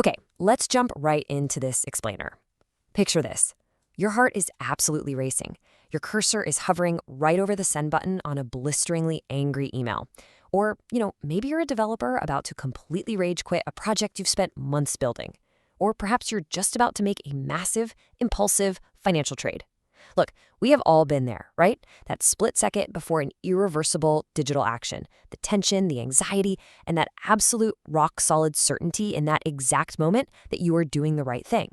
Okay, let's jump right into this explainer. Picture this. Your heart is absolutely racing. Your cursor is hovering right over the send button on a blisteringly angry email. Or, maybe you're a developer about to completely rage quit a project you've spent months building. Or perhaps you're just about to make a massive, impulsive financial trade. Look, we have all been there, right? That split second before an irreversible digital action. The tension, the anxiety, and that absolute rock-solid certainty in that exact moment that you are doing the right thing.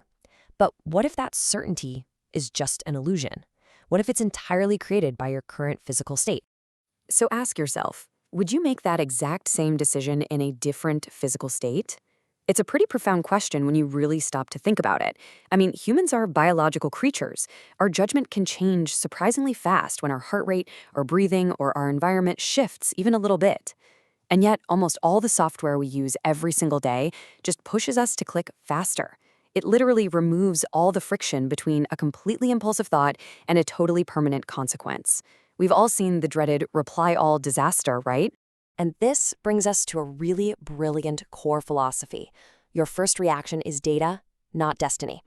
But what if that certainty is just an illusion? What if it's entirely created by your current physical state? So ask yourself, would you make that exact same decision in a different physical state? It's a pretty profound question when you really stop to think about it. I mean, humans are biological creatures. Our judgment can change surprisingly fast when our heart rate, our breathing, or our environment shifts even a little bit. And yet, almost all the software we use every single day just pushes us to click faster. It literally removes all the friction between a completely impulsive thought and a totally permanent consequence. We've all seen the dreaded reply all disaster, right? And this brings us to a really brilliant core philosophy. Your first reaction is data, not destiny.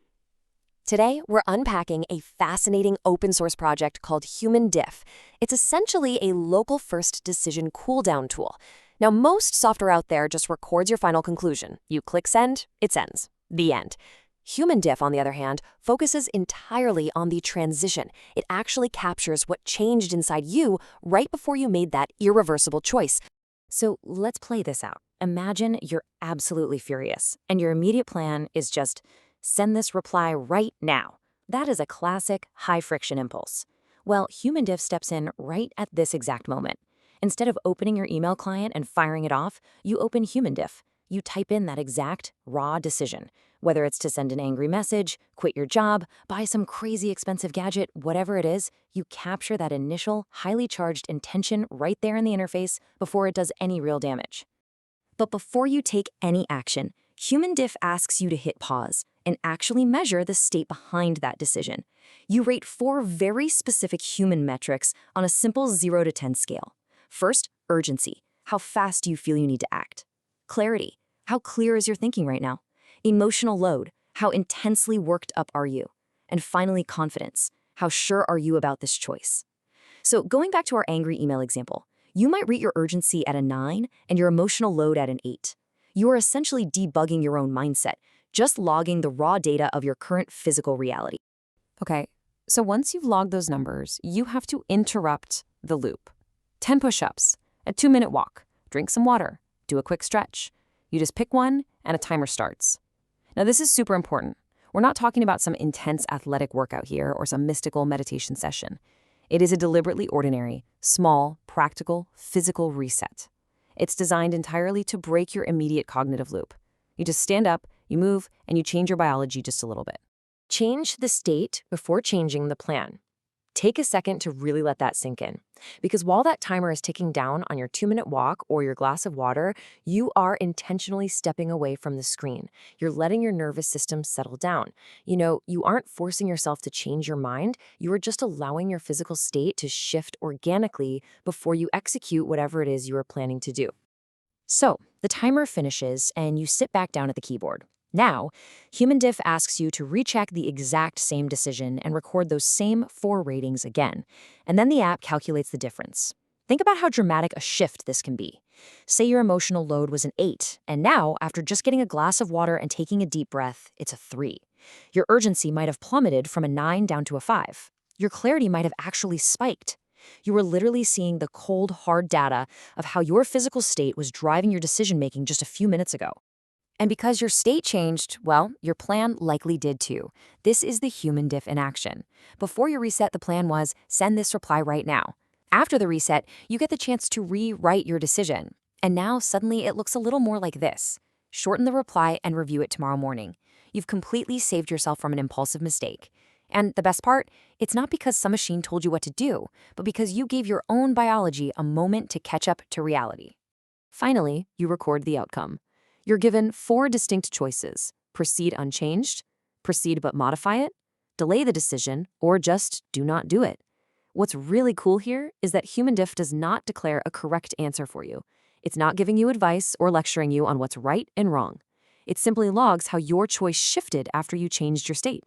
Today, we're unpacking a fascinating open source project called HumanDiff. It's essentially a local first decision cooldown tool. Now, most software out there just records your final conclusion. You click send, it sends. The end. HumanDiff, on the other hand, focuses entirely on the transition. It actually captures what changed inside you right before you made that irreversible choice. So let's play this out. Imagine you're absolutely furious, and your immediate plan is just send this reply right now. That is a classic high-friction impulse. Well, HumanDiff steps in right at this exact moment. Instead of opening your email client and firing it off, you open HumanDiff. You type in that exact raw decision. Whether it's to send an angry message, quit your job, buy some crazy expensive gadget, whatever it is, you capture that initial, highly charged intention right there in the interface before it does any real damage. But before you take any action, HumanDiff asks you to hit pause and actually measure the state behind that decision. You rate 4 very specific human metrics on a simple 0 to 10 scale. First, urgency. How fast do you feel you need to act? Clarity. How clear is your thinking right now? Emotional load. How intensely worked up are you? And finally, confidence. How sure are you about this choice? So going back to our angry email example, you might rate your urgency at a 9 and your emotional load at an 8. You are essentially debugging your own mindset, just logging the raw data of your current physical reality. Okay, so once you've logged those numbers, you have to interrupt the loop. 10 push-ups, a 2-minute walk, drink some water, do a quick stretch. You just pick one and a timer starts. Now this is super important. We're not talking about some intense athletic workout here or some mystical meditation session. It is a deliberately ordinary, small, practical, physical reset. It's designed entirely to break your immediate cognitive loop. You just stand up, you move, and you change your biology just a little bit. Change the state before changing the plan. Take a second to really let that sink in. Because while that timer is ticking down on your 2-minute walk or your glass of water, you are intentionally stepping away from the screen. You're letting your nervous system settle down. You aren't forcing yourself to change your mind. You are just allowing your physical state to shift organically before you execute whatever it is you are planning to do. So, the timer finishes and you sit back down at the keyboard. Now, HumanDiff asks you to recheck the exact same decision and record those same 4 ratings again, and then the app calculates the difference. Think about how dramatic a shift this can be. Say your emotional load was an 8, and now, after just getting a glass of water and taking a deep breath, it's a 3. Your urgency might have plummeted from a 9 down to a 5. Your clarity might have actually spiked. You were literally seeing the cold, hard data of how your physical state was driving your decision-making just a few minutes ago. And because your state changed, well, your plan likely did too. This is the HumanDiff in action. Before your reset, the plan was, send this reply right now. After the reset, you get the chance to rewrite your decision. And now, suddenly, it looks a little more like this. Shorten the reply and review it tomorrow morning. You've completely saved yourself from an impulsive mistake. And the best part, it's not because some machine told you what to do, but because you gave your own biology a moment to catch up to reality. Finally, you record the outcome. You're given 4 distinct choices: proceed unchanged, proceed but modify it, delay the decision, or just do not do it. What's really cool here is that HumanDiff does not declare a correct answer for you. It's not giving you advice or lecturing you on what's right and wrong. It simply logs how your choice shifted after you changed your state.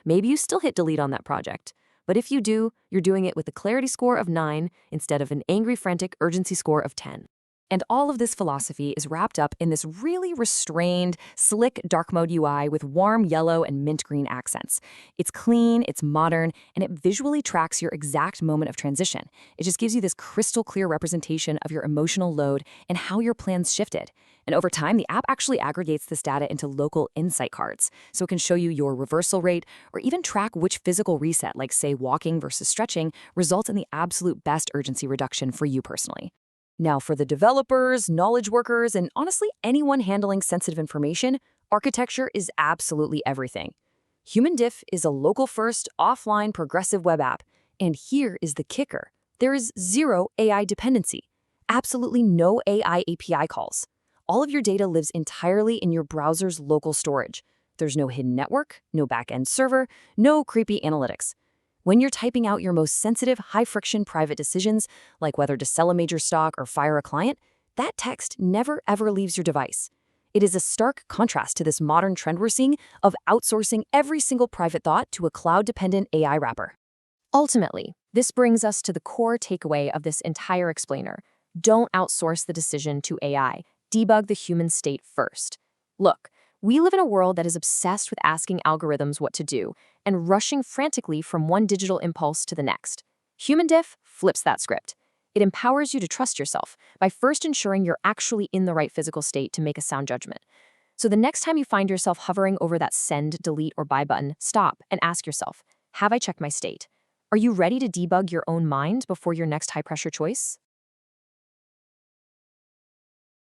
Maybe you still hit delete on that project, but if you do, you're doing it with a clarity score of 9 instead of an angry, frantic urgency score of 10. And all of this philosophy is wrapped up in this really restrained, slick dark mode UI with warm yellow and mint green accents. It's clean, it's modern, and it visually tracks your exact moment of transition. It just gives you this crystal clear representation of your emotional load and how your plans shifted. And over time, the app actually aggregates this data into local insight cards, so it can show you your reversal rate or even track which physical reset, like say walking versus stretching, results in the absolute best urgency reduction for you personally. Now, for the developers, knowledge workers, and honestly anyone handling sensitive information, architecture is absolutely everything. HumanDiff is a local-first, offline, progressive web app. And here is the kicker. There is zero AI dependency. Absolutely no AI API calls. All of your data lives entirely in your browser's local storage. There's no hidden network, no back-end server, no creepy analytics. When you're typing out your most sensitive, high-friction private decisions, like whether to sell a major stock or fire a client, that text never ever leaves your device. It is a stark contrast to this modern trend we're seeing of outsourcing every single private thought to a cloud-dependent AI wrapper. Ultimately, this brings us to the core takeaway of this entire explainer. Don't outsource the decision to AI. Debug the human state first. Look, we live in a world that is obsessed with asking algorithms what to do and rushing frantically from one digital impulse to the next. HumanDiff flips that script. It empowers you to trust yourself by first ensuring you're actually in the right physical state to make a sound judgment. So the next time you find yourself hovering over that send, delete, or buy button, stop and ask yourself, have I checked my state? Are you ready to debug your own mind before your next high-pressure choice?